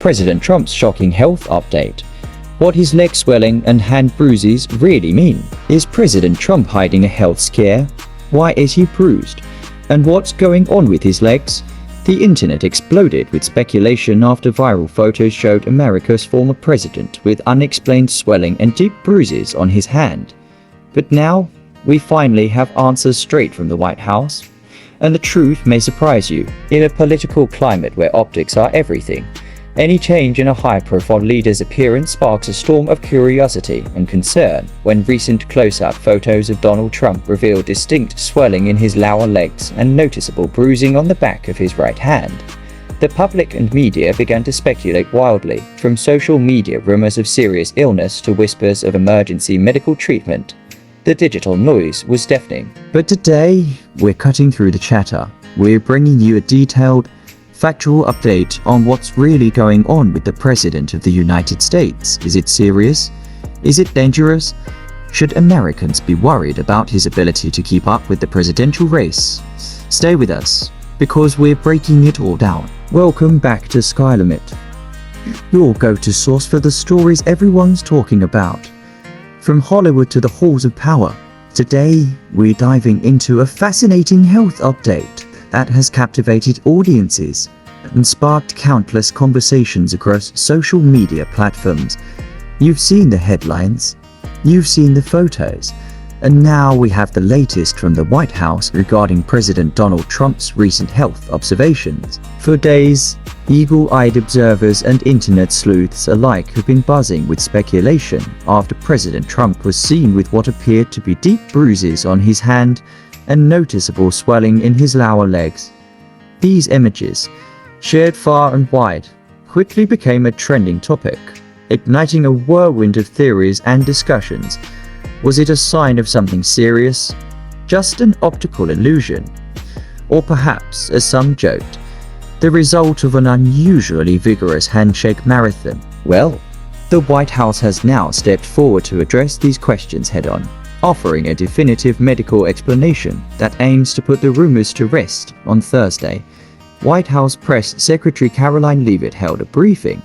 President Trump's shocking health update. What his leg swelling and hand bruises really mean. Is President Trump hiding a health scare? Why is he bruised? And what's going on with his legs? The internet exploded with speculation after viral photos showed America's former president with unexplained swelling and deep bruises on his hand. But now, we finally have answers straight from the White House. And the truth may surprise you. In a political climate where optics are everything, any change in a high-profile leader's appearance sparks a storm of curiosity and concern when recent close-up photos of Donald Trump reveal distinct swelling in his lower legs and noticeable bruising on the back of his right hand. The public and media began to speculate wildly, from social media rumors of serious illness to whispers of emergency medical treatment. The digital noise was deafening. But today, we're cutting through the chatter. We're bringing you a detailed, factual update on what's really going on with the President of the United States. Is it serious? Is it dangerous? Should Americans be worried about his ability to keep up with the presidential race? Stay with us, because we're breaking it all down. Welcome back to Skylimit, your go-to source for the stories everyone's talking about. From Hollywood to the halls of power, today we're diving into a fascinating health update that has captivated audiences and sparked countless conversations across social media platforms. You've seen the headlines, you've seen the photos, and now we have the latest from the White House regarding President Donald Trump's recent health observations. For days, eagle-eyed observers and internet sleuths alike have been buzzing with speculation after President Trump was seen with what appeared to be deep bruises on his hand and noticeable swelling in his lower legs. These images, shared far and wide, quickly became a trending topic, igniting a whirlwind of theories and discussions. Was it a sign of something serious? Just an optical illusion? Or perhaps, as some joked, the result of an unusually vigorous handshake marathon? Well, the White House has now stepped forward to address these questions head-on, offering a definitive medical explanation that aims to put the rumors to rest. On Thursday, White House Press Secretary Karoline Leavitt held a briefing,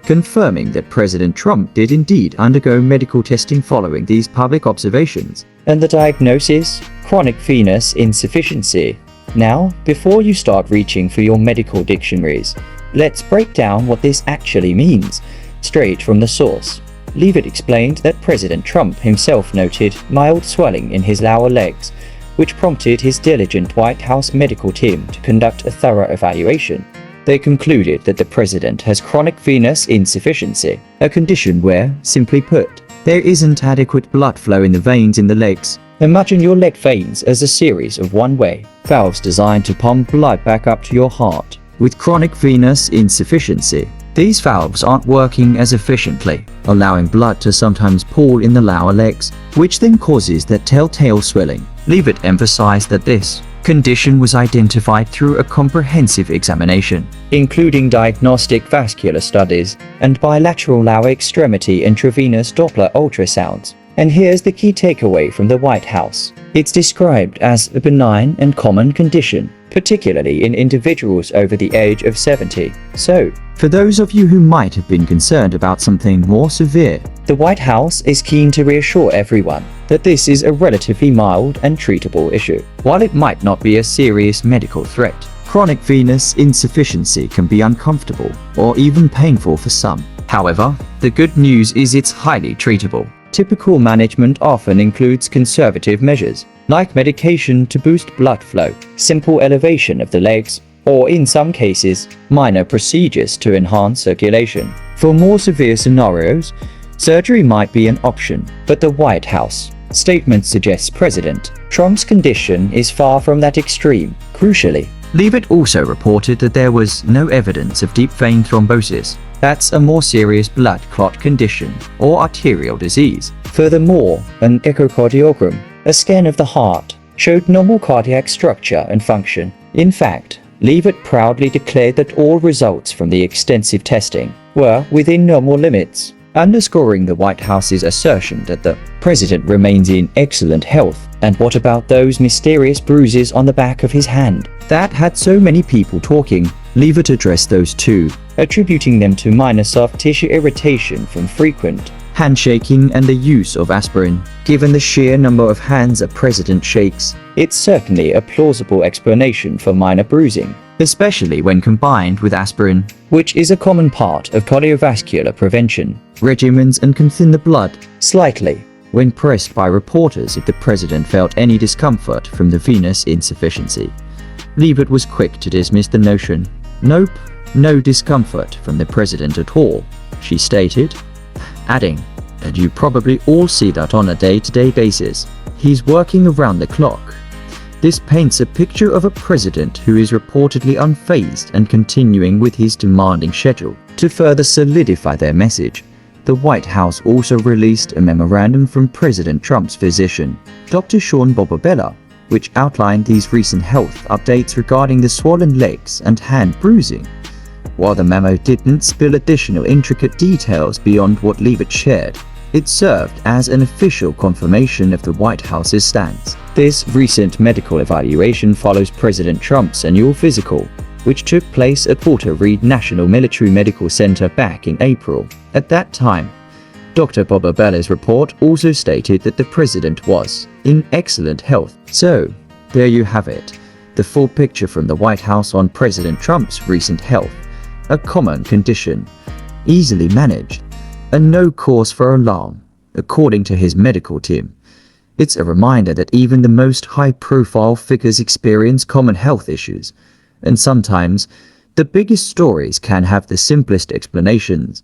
confirming that President Trump did indeed undergo medical testing following these public observations. And the diagnosis? Chronic venous insufficiency. Now, before you start reaching for your medical dictionaries, let's break down what this actually means, straight from the source. Leavitt explained that President Trump himself noted mild swelling in his lower legs, which prompted his diligent White House medical team to conduct a thorough evaluation. They concluded that the president has chronic venous insufficiency, a condition where, simply put, there isn't adequate blood flow in the veins in the legs. Imagine your leg veins as a series of one-way valves designed to pump blood back up to your heart. With chronic venous insufficiency, these valves aren't working as efficiently, allowing blood to sometimes pool in the lower legs, which then causes that telltale swelling. Leavitt emphasized that this condition was identified through a comprehensive examination, including diagnostic vascular studies and bilateral lower extremity intravenous Doppler ultrasounds. And here's the key takeaway from the White House. It's described as a benign and common condition, particularly in individuals over the age of 70. So, for those of you who might have been concerned about something more severe, the White House is keen to reassure everyone that this is a relatively mild and treatable issue. While it might not be a serious medical threat, chronic venous insufficiency can be uncomfortable or even painful for some. However, the good news is it's highly treatable. Typical management often includes conservative measures, like medication to boost blood flow, simple elevation of the legs, or in some cases, minor procedures to enhance circulation. For more severe scenarios, surgery might be an option, but the White House statement suggests President Trump's condition is far from that extreme. Crucially, Leavitt also reported that there was no evidence of deep vein thrombosis. That's a more serious blood clot condition or arterial disease. Furthermore, an echocardiogram, a scan of the heart, showed normal cardiac structure and function. In fact, Leavitt proudly declared that all results from the extensive testing were within normal limits, underscoring the White House's assertion that the president remains in excellent health. And what about those mysterious bruises on the back of his hand that had so many people talking? Leavitt addressed those too, attributing them to minor soft tissue irritation from frequent handshaking and the use of aspirin. Given the sheer number of hands a president shakes, it's certainly a plausible explanation for minor bruising, especially when combined with aspirin, which is a common part of cardiovascular prevention regimens and can thin the blood slightly. When pressed by reporters if the president felt any discomfort from the venous insufficiency, Leavitt was quick to dismiss the notion. "Nope, no discomfort from the president at all," she stated, adding, "And you probably all see that on a day-to-day basis. He's working around the clock." This paints a picture of a president who is reportedly unfazed and continuing with his demanding schedule. To further solidify their message, the White House also released a memorandum from President Trump's physician, Dr. Sean Bobabella, which outlined these recent health updates regarding the swollen legs and hand bruising. While the memo didn't spill additional intricate details beyond what Leavitt shared, it served as an official confirmation of the White House's stance. This recent medical evaluation follows President Trump's annual physical, which took place at Walter Reed National Military Medical Center back in April. At that time, Dr. Bobabella's report also stated that the president was in excellent health. So, there you have it, the full picture from the White House on President Trump's recent health. A common condition, easily managed, and no cause for alarm, according to his medical team. It's a reminder that even the most high-profile figures experience common health issues, and sometimes the biggest stories can have the simplest explanations.